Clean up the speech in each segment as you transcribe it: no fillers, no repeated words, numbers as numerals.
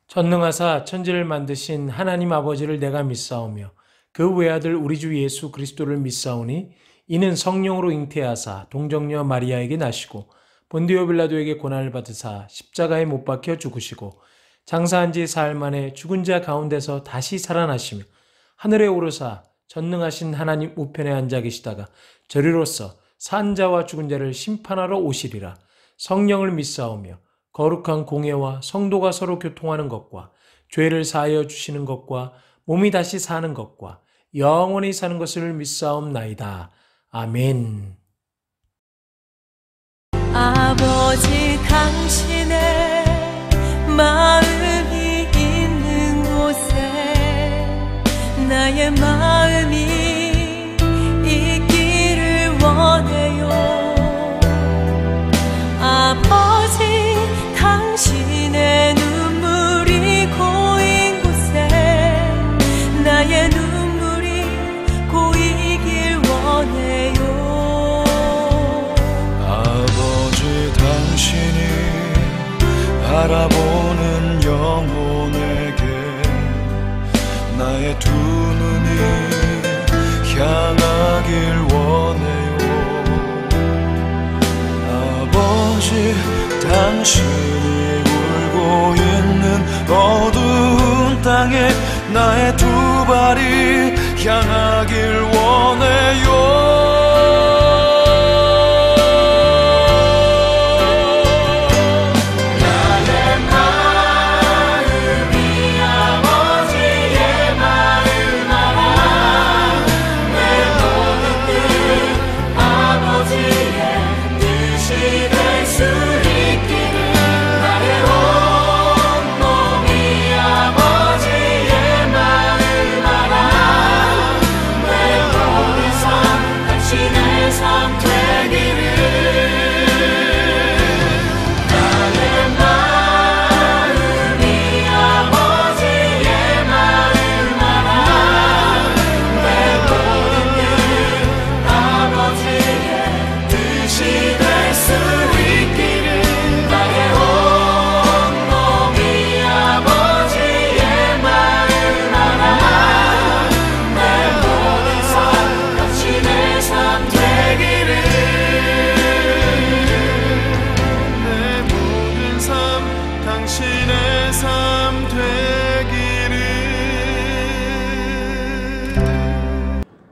전능하사 천지를 만드신 하나님 아버지를 내가 믿사오며 그 외아들 우리 주 예수 그리스도를 믿사오니 이는 성령으로 잉태하사 동정녀 마리아에게 나시고 본디오 빌라도에게 고난을 받으사 십자가에 못 박혀 죽으시고 장사한 지 사흘 만에 죽은 자 가운데서 다시 살아나시며 하늘에 오르사 전능하신 하나님 우편에 앉아 계시다가 저리로서 산 자와 죽은 자를 심판하러 오시리라. 성령을 믿사오며 거룩한 공예와 성도가 서로 교통하는 것과 죄를 사하여 주시는 것과 몸이 다시 사는 것과 영원히 사는 것을 믿사옵나이다. 아멘. 아버지, 당신의 마음이 있는 곳에 나의 마음이 있기를 원해요. 아버지, 당신의 눈물이 고인 곳에 나의 눈물이 고이길 원해요. 아버지, 당신이 바라보는 영혼에게 나의 두 눈이 향하길 원해요. 아버지, 당신이 울고 있는 어두운 땅에 나의 두 발이 향하길 원해요.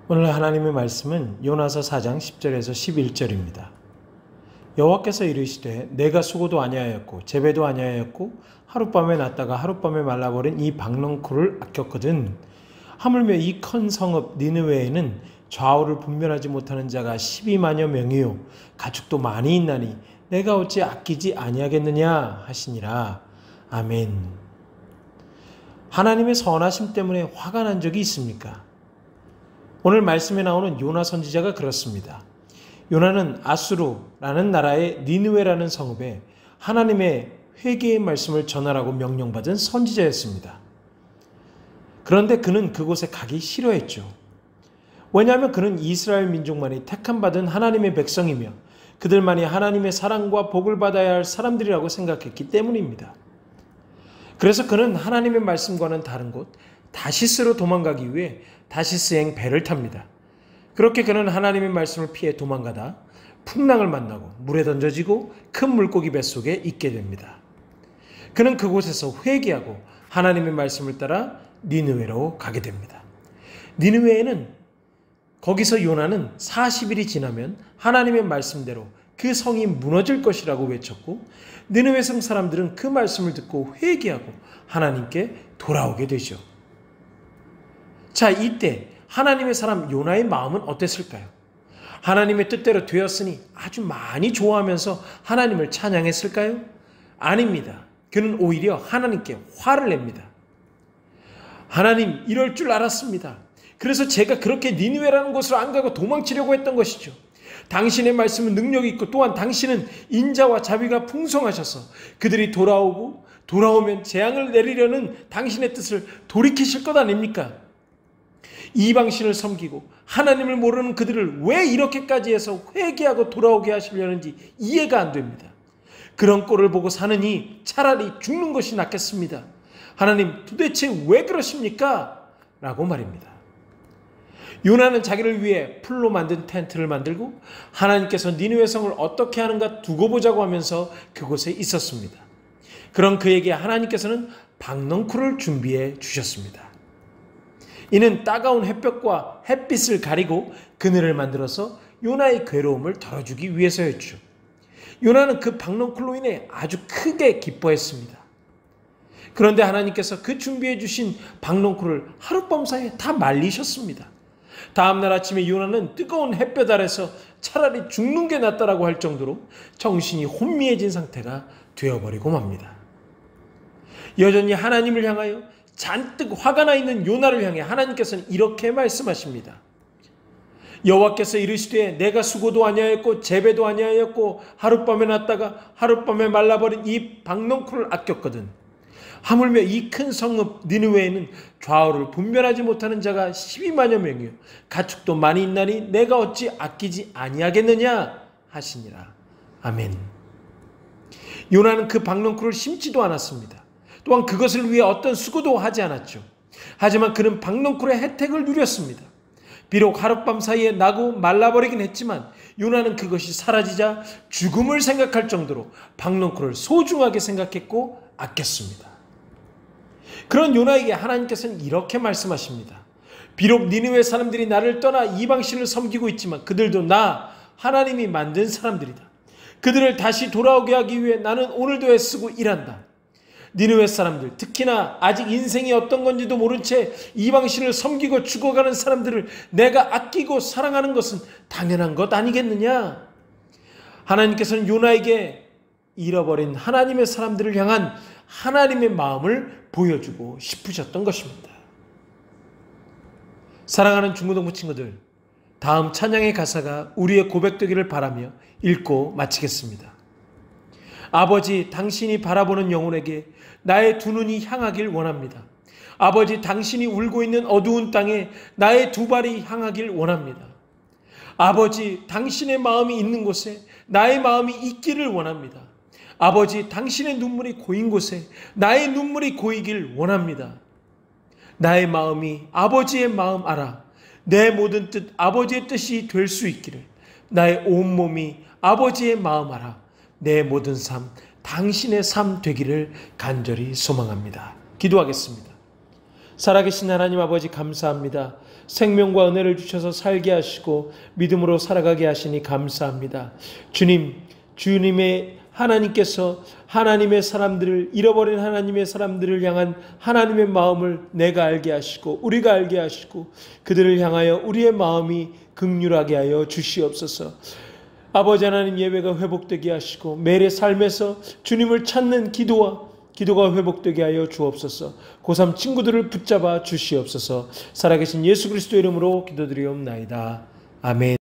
오늘 하나님의 말씀은 요나서 4장 10절에서 11절입니다. 여호와께서 이르시되 내가 수고도 아니하였고 재배도 아니하였고 하룻밤에 났다가 하룻밤에 말라버린 이 박넝쿨을 아꼈거든. 하물며 이 큰 성읍 니느웨에는 좌우를 분별하지 못하는 자가 12만여 명이요 가축도 많이 있나니 내가 어찌 아끼지 아니하겠느냐 하시니라. 아멘. 하나님의 선하심 때문에 화가 난 적이 있습니까? 오늘 말씀에 나오는 요나 선지자가 그렇습니다. 요나는 아수르라는 나라의 니느웨라는 성읍에 하나님의 회개의 말씀을 전하라고 명령받은 선지자였습니다. 그런데 그는 그곳에 가기 싫어했죠. 왜냐하면 그는 이스라엘 민족만이 택함받은 하나님의 백성이며 그들만이 하나님의 사랑과 복을 받아야 할 사람들이라고 생각했기 때문입니다. 그래서 그는 하나님의 말씀과는 다른 곳 다시스로 도망가기 위해 다시스행 배를 탑니다. 그렇게 그는 하나님의 말씀을 피해 도망가다 풍랑을 만나고 물에 던져지고 큰 물고기 뱃속에 있게 됩니다. 그는 그곳에서 회개하고 하나님의 말씀을 따라 니느웨로 가게 됩니다. 니느웨에는 거기서 요나는 40일이 지나면 하나님의 말씀대로 그 성이 무너질 것이라고 외쳤고 니느웨 성 사람들은 그 말씀을 듣고 회개하고 하나님께 돌아오게 되죠. 자, 이때 하나님의 사람 요나의 마음은 어땠을까요? 하나님의 뜻대로 되었으니 아주 많이 좋아하면서 하나님을 찬양했을까요? 아닙니다. 그는 오히려 하나님께 화를 냅니다. 하나님, 이럴 줄 알았습니다. 그래서 제가 그렇게 니느웨라는 곳으로 안 가고 도망치려고 했던 것이죠. 당신의 말씀은 능력이 있고 또한 당신은 인자와 자비가 풍성하셔서 그들이 돌아오면 재앙을 내리려는 당신의 뜻을 돌이키실 것 아닙니까? 이방신을 섬기고 하나님을 모르는 그들을 왜 이렇게까지 해서 회개하고 돌아오게 하시려는지 이해가 안 됩니다. 그런 꼴을 보고 사느니 차라리 죽는 것이 낫겠습니다. 하나님 도대체 왜 그러십니까? 라고 말입니다. 요나는 자기를 위해 풀로 만든 텐트를 만들고 하나님께서 니느웨 성을 어떻게 하는가 두고 보자고 하면서 그곳에 있었습니다. 그런 그에게 하나님께서는 박넝쿨을 준비해 주셨습니다. 이는 따가운 햇볕과 햇빛을 가리고 그늘을 만들어서 요나의 괴로움을 덜어주기 위해서였죠. 요나는 그 박넝쿨로 인해 아주 크게 기뻐했습니다. 그런데 하나님께서 그 준비해 주신 박넝쿨을 하룻밤 사이에 다 말리셨습니다. 다음날 아침에 요나는 뜨거운 햇볕 아래서 차라리 죽는 게 낫다라고 할 정도로 정신이 혼미해진 상태가 되어버리고 맙니다. 여전히 하나님을 향하여 잔뜩 화가 나 있는 요나를 향해 하나님께서는 이렇게 말씀하십니다. 여호와께서 이르시되 내가 수고도 아니하였고 재배도 아니하였고 하룻밤에 났다가 하룻밤에 말라버린 이 박넝쿨을 아꼈거든. 하물며 이 큰 성읍 니느웨에는 좌우를 분별하지 못하는 자가 12만여 명이요 가축도 많이 있나니 내가 어찌 아끼지 아니하겠느냐 하시니라. 아멘. 요나는 그 박넝쿨을 심지도 않았습니다. 또한 그것을 위해 어떤 수고도 하지 않았죠. 하지만 그는 박넝쿨의 혜택을 누렸습니다. 비록 하룻밤 사이에 나고 말라버리긴 했지만 요나는 그것이 사라지자 죽음을 생각할 정도로 박넝쿨을 소중하게 생각했고 아꼈습니다. 그런 요나에게 하나님께서는 이렇게 말씀하십니다. 비록 니느웨 사람들이 나를 떠나 이방신을 섬기고 있지만 그들도 나 하나님이 만든 사람들이다. 그들을 다시 돌아오게 하기 위해 나는 오늘도 애쓰고 일한다. 니느웨 사람들, 특히나 아직 인생이 어떤 건지도 모른 채 이방신을 섬기고 죽어가는 사람들을 내가 아끼고 사랑하는 것은 당연한 것 아니겠느냐? 하나님께서는 요나에게 잃어버린 하나님의 사람들을 향한 하나님의 마음을 보여주고 싶으셨던 것입니다. 사랑하는 중고등부 친구들, 다음 찬양의 가사가 우리의 고백되기를 바라며 읽고 마치겠습니다. 아버지, 당신이 바라보는 영혼에게 나의 두 눈이 향하길 원합니다. 아버지, 당신이 울고 있는 어두운 땅에 나의 두 발이 향하길 원합니다. 아버지, 당신의 마음이 있는 곳에 나의 마음이 있기를 원합니다. 아버지, 당신의 눈물이 고인 곳에 나의 눈물이 고이길 원합니다. 나의 마음이 아버지의 마음 알아 내 모든 뜻 아버지의 뜻이 될 수 있기를, 나의 온몸이 아버지의 마음 알아 내 모든 삶 당신의 삶 되기를 간절히 소망합니다. 기도하겠습니다. 살아계신 하나님 아버지, 감사합니다. 생명과 은혜를 주셔서 살게 하시고 믿음으로 살아가게 하시니 감사합니다. 주님의 하나님께서 하나님의 사람들을, 잃어버린 하나님의 사람들을 향한 하나님의 마음을 내가 알게 하시고 우리가 알게 하시고 그들을 향하여 우리의 마음이 긍휼하게 하여 주시옵소서. 아버지 하나님, 예배가 회복되게 하시고 매일의 삶에서 주님을 찾는 기도가 회복되게 하여 주옵소서. 고3 친구들을 붙잡아 주시옵소서. 살아계신 예수 그리스도 이름으로 기도드리옵나이다. 아멘.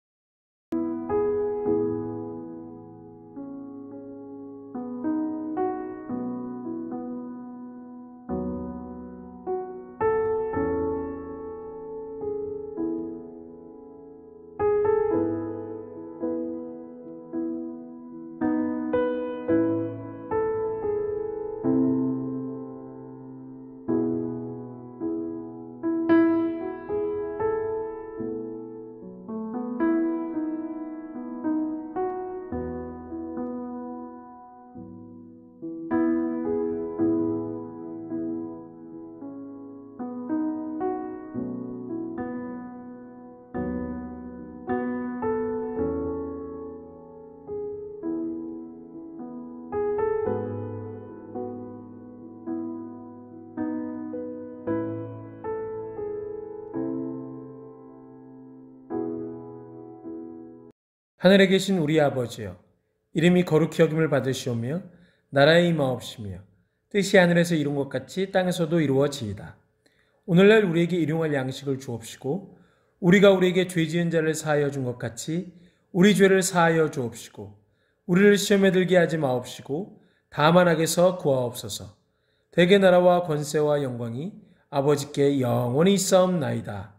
하늘에 계신 우리 아버지여, 이름이 거룩히 여김을 받으시오며 나라의 임하옵시며 뜻이 하늘에서 이룬 것 같이 땅에서도 이루어지이다. 오늘날 우리에게 일용할 양식을 주옵시고 우리가 우리에게 죄 지은 자를 사하여 준 것 같이 우리 죄를 사하여 주옵시고 우리를 시험에 들게 하지 마옵시고 다만 악에서 구하옵소서. 대개 나라와 권세와 영광이 아버지께 영원히 있사옵나이다.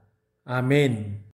아멘.